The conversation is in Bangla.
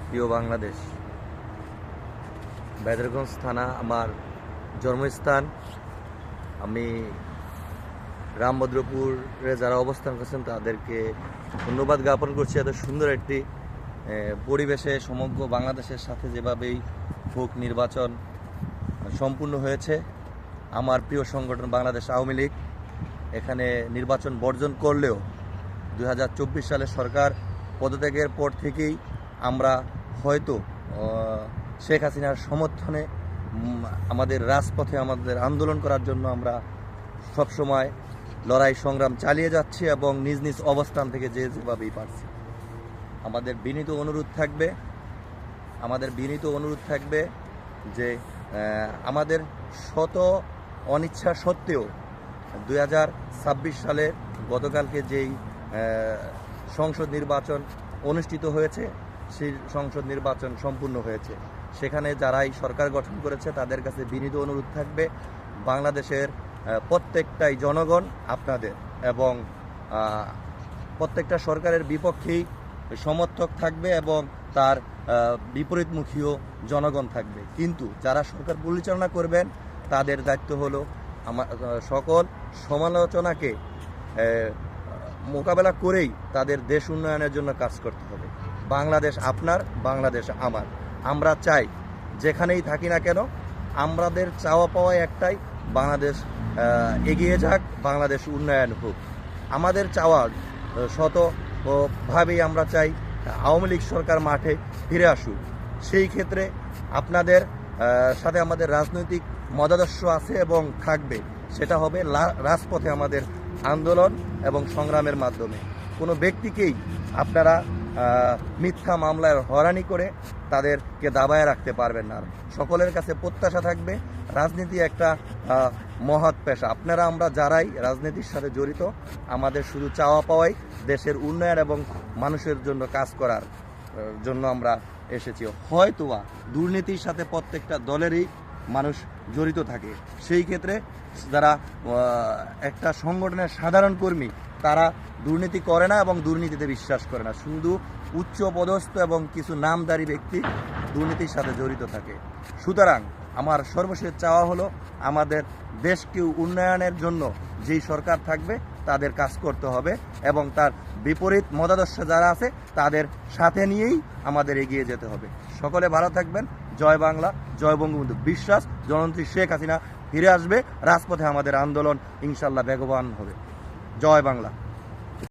প্রিয় বাংলাদেশ, বেদরগঞ্জ থানা আমার জন্মস্থান। আমি রামভদ্রপুরে যারা অবস্থান করছেন তাদেরকে ধন্যবাদ জ্ঞাপন করছি। এত সুন্দর একটি পরিবেশে সমগ্র বাংলাদেশের সাথে যেভাবেই হোক নির্বাচন সম্পূর্ণ হয়েছে। আমার প্রিয় সংগঠন বাংলাদেশ আওয়ামী লীগ এখানে নির্বাচন বর্জন করলেও 2024 সালে সরকার পদত্যাগের পর থেকেই আমরা হয়তো শেখ হাসিনার সমর্থনে আমাদের রাজপথে আমাদের আন্দোলন করার জন্য আমরা সবসময় লড়াই সংগ্রাম চালিয়ে যাচ্ছি এবং নিজ নিজ অবস্থান থেকে যেভাবেই পারছি। আমাদের বিনীত অনুরোধ থাকবে যে আমাদের শত অনিচ্ছা সত্ত্বেও 2026 সালে গতকালকে যেই সংসদ নির্বাচন অনুষ্ঠিত হয়েছে, সেই সংসদ নির্বাচন সম্পূর্ণ হয়েছে। সেখানে যারাই সরকার গঠন করেছে তাদের কাছে বিনীত অনুরোধ থাকবে, বাংলাদেশের প্রত্যেকটাই জনগণ আপনাদের এবং প্রত্যেকটা সরকারের বিপক্ষেই সমর্থক থাকবে এবং তার বিপরীতমুখীও জনগণ থাকবে। কিন্তু যারা সরকার পরিচালনা করবেন তাদের দায়িত্ব হলো সকল সমালোচনাকে মোকাবেলা করেই তাদের দেশ উন্নয়নের জন্য কাজ করতে হবে। বাংলাদেশ আপনার, বাংলাদেশ আমার। আমরা চাই যেখানেই থাকি না কেন, আমাদের চাওয়া পাওয়া একটাই, বাংলাদেশ এগিয়ে যাক, বাংলাদেশ উন্নয়ন হোক। আমাদের চাওয়া শতভাবেই আমরা চাই আওয়ামী লীগ সরকার মাঠে ফিরে আসুক। সেই ক্ষেত্রে আপনাদের সাথে আমাদের রাজনৈতিক মতাদর্শ আছে এবং থাকবে, সেটা হবে রাজপথে আমাদের আন্দোলন এবং সংগ্রামের মাধ্যমে। কোনো ব্যক্তিকেই আপনারা মিথ্যা মামলায় হয়রানি করে তাদেরকে দাবায় রাখতে পারবেন না। সকলের কাছে প্রত্যাশা থাকবে, রাজনীতি একটা মহৎ পেশা। আপনারা আমরা যারাই রাজনীতির সাথে জড়িত, আমাদের শুধু চাওয়া পাওয়াই দেশের উন্নয়ন এবং মানুষের জন্য কাজ করার জন্য আমরা এসেছি। হয়তোবা দুর্নীতির সাথে প্রত্যেকটা দলেরই মানুষ জড়িত থাকে। সেই ক্ষেত্রে যারা একটা সংগঠনের সাধারণ কর্মী তারা দুর্নীতি করে না এবং দুর্নীতিতে বিশ্বাস করে না। শুধু উচ্চ পদস্থ এবং কিছু নামধারী ব্যক্তি দুর্নীতির সাথে জড়িত থাকে। সুতরাং আমার সর্বশেষ চাওয়া হলো আমাদের দেশকে উন্নয়নের জন্য যেই সরকার থাকবে তাদের কাজ করতে হবে এবং তার বিপরীত মতাদর্শ যারা আছে তাদের সাথে নিয়েই আমাদের এগিয়ে যেতে হবে। সকলে ভালো থাকবেন। জয় বাংলা, জয় বঙ্গবন্ধু। বিশ্বাস জননেত্রী শেখ হাসিনা ফিরে আসবে, রাজপথে আমাদের আন্দোলন ইনশাল্লাহ বেগবান হবে। জয় বাংলা।